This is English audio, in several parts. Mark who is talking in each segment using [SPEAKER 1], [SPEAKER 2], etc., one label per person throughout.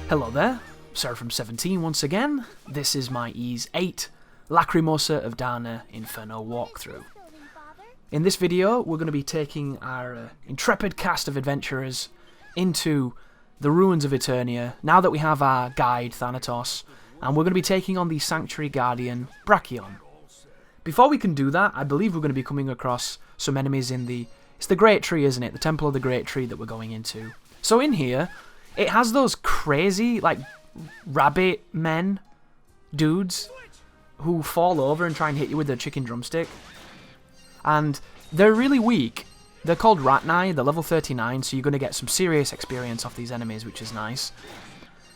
[SPEAKER 1] Hello there, Sarah from 17 once again. This is my Ys VIII Lacrimosa of Dana Inferno walkthrough. In this video, we're going to be taking our intrepid cast of adventurers into the ruins of Eternia, now that we have our guide, Thanatos, and we're going to be taking on the Sanctuary Guardian, Brachion. Before we can do that, I believe we're going to be coming across some enemies in the... It's the Great Tree, isn't it? The Temple of the Great Tree that we're going into. So in here, it has those crazy, like, rabbit men dudes who fall over and try and hit you with their chicken drumstick. And they're really weak. They're called Ratnai, they're level 39, so you're going to get some serious experience off these enemies, which is nice.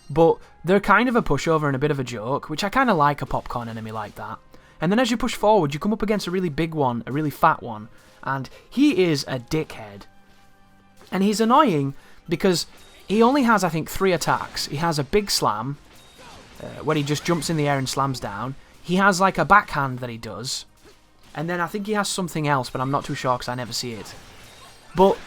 [SPEAKER 1] But they're kind of a pushover and a bit of a joke, which I kind of like a popcorn enemy like that. And then as you push forward, you come up against a really big one, a really fat one, and he is a dickhead. And he's annoying because he only has, I think, 3 attacks. He has a big slam, where he just jumps in the air and slams down. He has like a backhand that he does. And then I think he has something else, but I'm not too sure because I never see it. But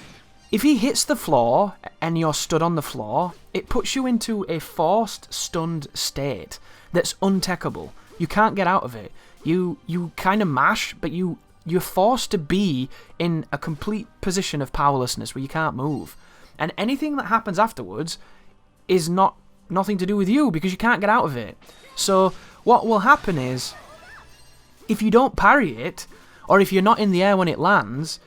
[SPEAKER 1] if he hits the floor and you're stood on the floor, it puts you into a forced, stunned state that's untechable. You can't get out of it. You kind of mash, but you're forced to be in a complete position of powerlessness where you can't move. And anything that happens afterwards is nothing to do with you because you can't get out of it. So what will happen is, if you don't parry it, or if you're not in the air when it lands,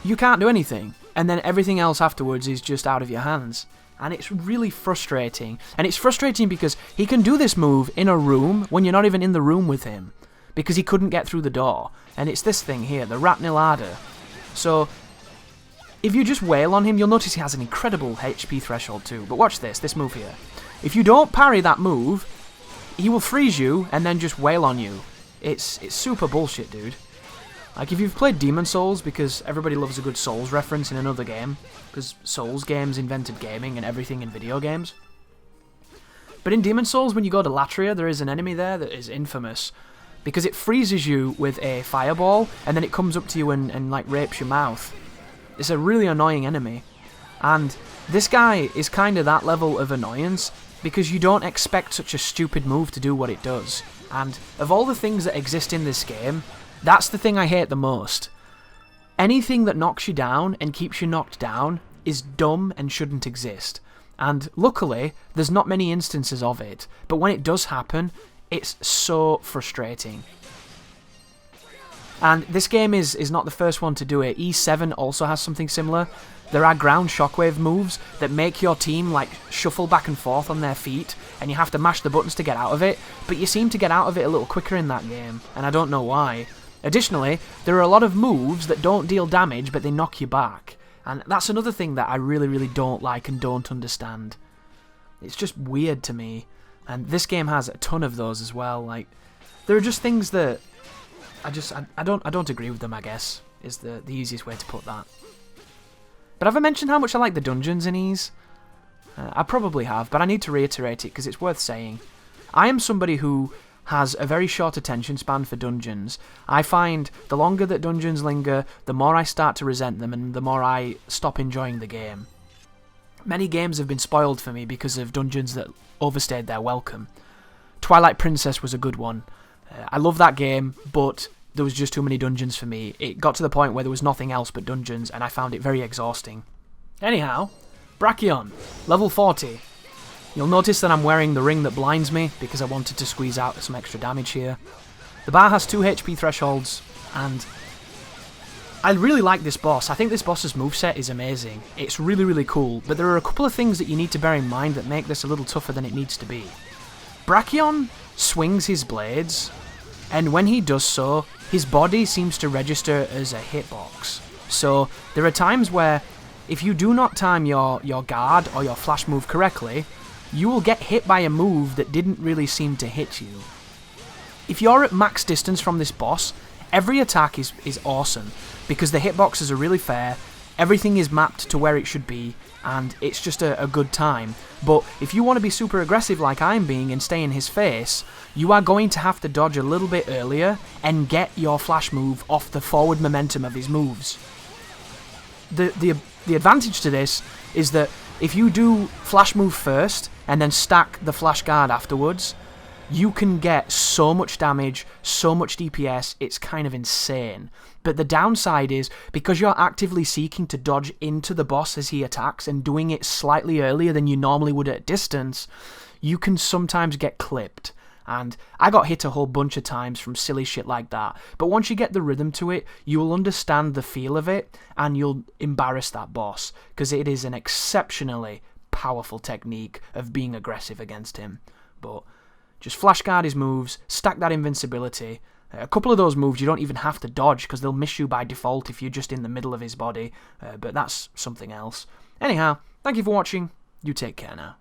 [SPEAKER 1] you can't do anything. And then everything else afterwards is just out of your hands. And it's really frustrating. And it's frustrating because he can do this move in a room when you're not even in the room with him, because he couldn't get through the door. And it's this thing here, the Ratnilada. So if you just wail on him, you'll notice he has an incredible HP threshold too. But watch this move here. If you don't parry that move, he will freeze you and then just wail on you. It's super bullshit, dude. Like, if you've played Demon Souls, because everybody loves a good Souls reference in another game, because Souls games invented gaming and everything in video games. But in Demon Souls, when you go to Latria, there is an enemy there that is infamous, because it freezes you with a fireball, and then it comes up to you and like, rapes your mouth. It's a really annoying enemy. And this guy is kind of that level of annoyance, because you don't expect such a stupid move to do what it does. And of all the things that exist in this game, that's the thing I hate the most. Anything that knocks you down and keeps you knocked down is dumb and shouldn't exist. And luckily, there's not many instances of it. But when it does happen, it's so frustrating. And this game is not the first one to do it. Ys VII also has something similar. There are ground shockwave moves that make your team like shuffle back and forth on their feet, and you have to mash the buttons to get out of it, but you seem to get out of it a little quicker in that game, and I don't know why. Additionally, there are a lot of moves that don't deal damage, but they knock you back, and that's another thing that I really, really don't like and don't understand. It's just weird to me, and this game has a ton of those as well. Like, there are just things that I don't agree with them, I guess, is the easiest way to put that. But have I mentioned how much I like the dungeons in Ys? I probably have, but I need to reiterate it because it's worth saying. I am somebody who has a very short attention span for dungeons. I find the longer that dungeons linger, the more I start to resent them and the more I stop enjoying the game. Many games have been spoiled for me because of dungeons that overstayed their welcome. Twilight Princess was a good one. I love that game, but there was just too many dungeons for me. It got to the point where there was nothing else but dungeons, and I found it very exhausting. Anyhow, Brachion, level 40. You'll notice that I'm wearing the ring that blinds me, because I wanted to squeeze out some extra damage here. The bar has 2 HP thresholds, and I really like this boss. I think this boss's moveset is amazing. It's really, really cool, but there are a couple of things that you need to bear in mind that make this a little tougher than it needs to be. Brachion swings his blades, and when he does so, his body seems to register as a hitbox. So there are times where, if you do not time your guard or your flash move correctly, you will get hit by a move that didn't really seem to hit you. If you're at max distance from this boss, every attack is awesome, because the hitboxes are really fair, everything is mapped to where it should be, and it's just a good time. But if you want to be super aggressive like I'm being and stay in his face, you are going to have to dodge a little bit earlier and get your flash move off the forward momentum of his moves. The advantage to this is that if you do flash move first and then stack the flash guard afterwards, you can get so much damage, so much DPS, it's kind of insane. But the downside is, because you're actively seeking to dodge into the boss as he attacks and doing it slightly earlier than you normally would at distance, you can sometimes get clipped. And I got hit a whole bunch of times from silly shit like that. But once you get the rhythm to it, you will understand the feel of it, and you'll embarrass that boss, because it is an exceptionally powerful technique of being aggressive against him. But just flash guard his moves, stack that invincibility. A couple of those moves you don't even have to dodge, because they'll miss you by default if you're just in the middle of his body. But that's something else. Anyhow, thank you for watching. You take care now.